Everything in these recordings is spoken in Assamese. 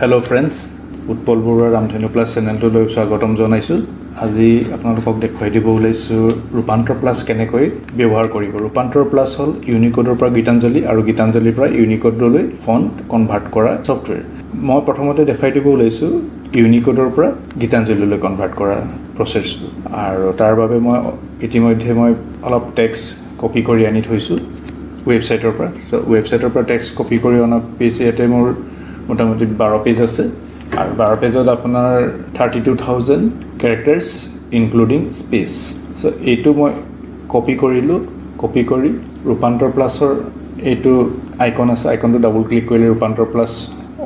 হেল্ল' ফ্ৰেণ্ডছ, উৎপল বৰুৱা ৰামধেনু প্লাছ চেনেলটোলৈ স্বাগতম জনাইছোঁ। আজি আপোনালোকক দেখুৱাই দিব ওলাইছোঁ ৰূপান্তৰ প্লাছ কেনেকৈ ব্যৱহাৰ কৰিব। ৰূপান্তৰ প্লাছ হ'ল ইউনিকোডৰ পৰা গীতাঞ্জলি আৰু গীতাঞ্জলিৰ পৰা ইউনিকোডলৈ ফণ্ট কনভাৰ্ট কৰা ছফ্টৱেৰ। মই প্ৰথমতে দেখুৱাই দিব ওলাইছোঁ ইউনিকোডৰ পৰা গীতাঞ্জলিলৈ কনভাৰ্ট কৰা প্ৰচেছটো, আৰু তাৰ বাবে মই ইতিমধ্যে অলপ টেক্সট কপি কৰি আনি থৈছোঁ ৱেবছাইটৰ পৰা। ৱেবছাইটৰ পৰা টেক্সট কপি কৰি অনা পেজ ইয়াতে মোৰ মোটামুটি 12 পেজ আছে, আৰু 12 পেজত আপোনাৰ 32,000 কেৰেক্টাৰ্ছ ইনক্লুডিং স্পেচ। এইটো মই কপি কৰিলোঁ। কপি কৰি ৰূপান্তৰ প্লাছৰ এইটো আইকন আছে, আইকনটো ডাবল ক্লিক কৰিলে ৰূপান্তৰ প্লাছ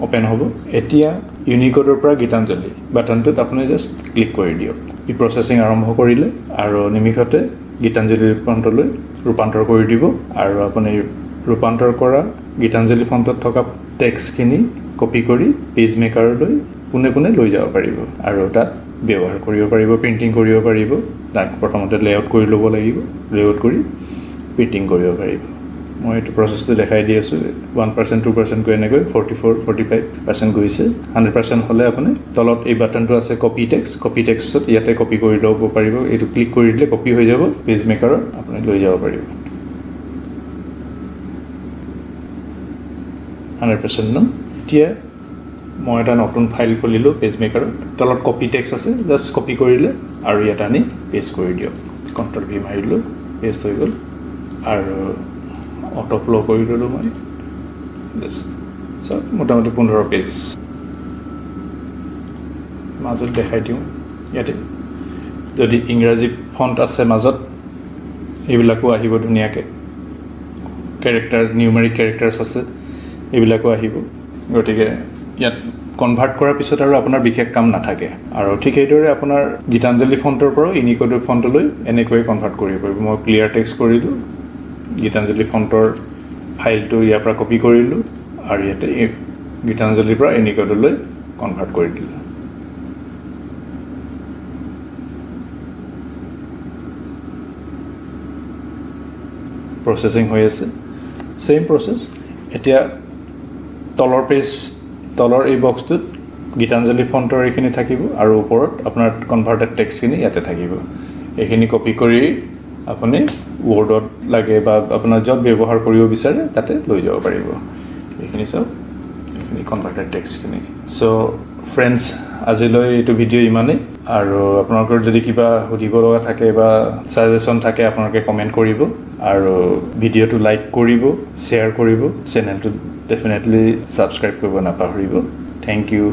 অ'পেন হ'ব। এতিয়া ইউনিকোডৰ পৰা গীতাঞ্জলি বাটনটোত আপুনি জাষ্ট ক্লিক কৰি দিয়ক। ই প্ৰচেছিং আৰম্ভ কৰিলে আৰু নিমিষতে গীতাঞ্জলি ফণ্টলৈ ৰূপান্তৰ কৰি দিব, আৰু আপুনি ৰূপান্তৰ কৰা গীতাঞ্জলি ফণ্টত থকা টেক্সটখিনি কপি কৰি পেজ মেকাৰলৈ পোনে পোনে লৈ যাব পাৰিব আৰু তাত ব্যৱহাৰ কৰিব পাৰিব, প্ৰিণ্টিং কৰিব পাৰিব। তাক প্ৰথমতে লেআউট কৰি ল'ব লাগিব, লেআউট কৰি প্ৰিণ্টিং কৰিব পাৰিব। মই এইটো প্ৰচেছটো দেখাই দি আছোঁ। 1%, 2% গৈ এনেকৈ 44-45% গৈছে। 100% হ'লে আপুনি তলত এই বাটনটো আছে কপি টেক্সট। কপি টেক্সটত ইয়াতে কপি কৰি ল'ব পাৰিব। এইটো ক্লিক কৰি দিলে কপি হৈ যাব, পেজ মেকাৰত আপুনি লৈ যাব পাৰিব। 100% ন। এতিয়া মই এটা নতুন ফাইল খুলিলোঁ পেজ মেকাৰত। তলত কপি টেক্সট আছে, জাষ্ট কপি কৰিলে আৰু ইয়াত আনি পেষ্ট কৰি দিয়ক। Ctrl V মাৰিলোঁ, পেষ্ট হৈ গ'ল, আৰু অটো ফ্ল' কৰি ল'লোঁ মই জাষ্ট। মোটামুটি 15 পেজ মাজত দেখাই দিওঁ। ইয়াতে যদি ইংৰাজী ফণ্ট আছে মাজত, এইবিলাকো আহিব ধুনীয়াকৈ। নিউমেৰিক কেৰেক্টাৰ্ছ আছে, এইবিলাকো আহিব। গতিকে ইয়াত কনভাৰ্ট কৰাৰ পিছত আৰু আপোনাৰ বিশেষ কাম নাথাকে। আৰু ঠিক সেইদৰে আপোনাৰ গীতাঞ্জলি ফণ্টৰ পৰাও ইউনিকোডৰ ফণ্টলৈ এনেকৈয়ে কনভাৰ্ট কৰিব পাৰিব। মই ক্লিয়াৰ টেক্সট কৰিলোঁ, গীতাঞ্জলি ফণ্টৰ ফাইলটো ইয়াৰ পৰা কপি কৰিলোঁ, আৰু ইয়াতে গীতাঞ্জলিৰ পৰা ইউনিকোডলৈ কনভাৰ্ট কৰি দিলোঁ। প্ৰচেছিং হৈ আছে, ছেইম প্ৰচেছ। এতিয়া তলৰ এই বক্সটোত গীতাঞ্জলি ফণ্টৰ এইখিনি থাকিব, আৰু ওপৰত আপোনাৰ কনভাৰ্টেড টেক্সটখিনি ইয়াতে থাকিব। এইখিনি কপি কৰি আপুনি ৱৰ্ডত লাগে বা আপোনাৰ য'ত ব্যৱহাৰ কৰিব বিচাৰে তাতে লৈ যাব পাৰিব। এইখিনি কনভাৰ্টেড টেক্সটখিনি। ফ্ৰেণ্ডছ, আজিলৈ এইটো ভিডিঅ' ইমানেই। আৰু আপোনালোকৰ যদি কিবা সুধিব লগা থাকে বা ছাজেশ্যন থাকে, আপোনালোকে কমেণ্ট কৰিব, আৰু ভিডিঅ'টো লাইক কৰিব, শ্বেয়াৰ কৰিব, চেনেলটো ডেফিনেটলি ছাবস্ক্ৰাইব কৰিব নাপাহৰিব। Thank U.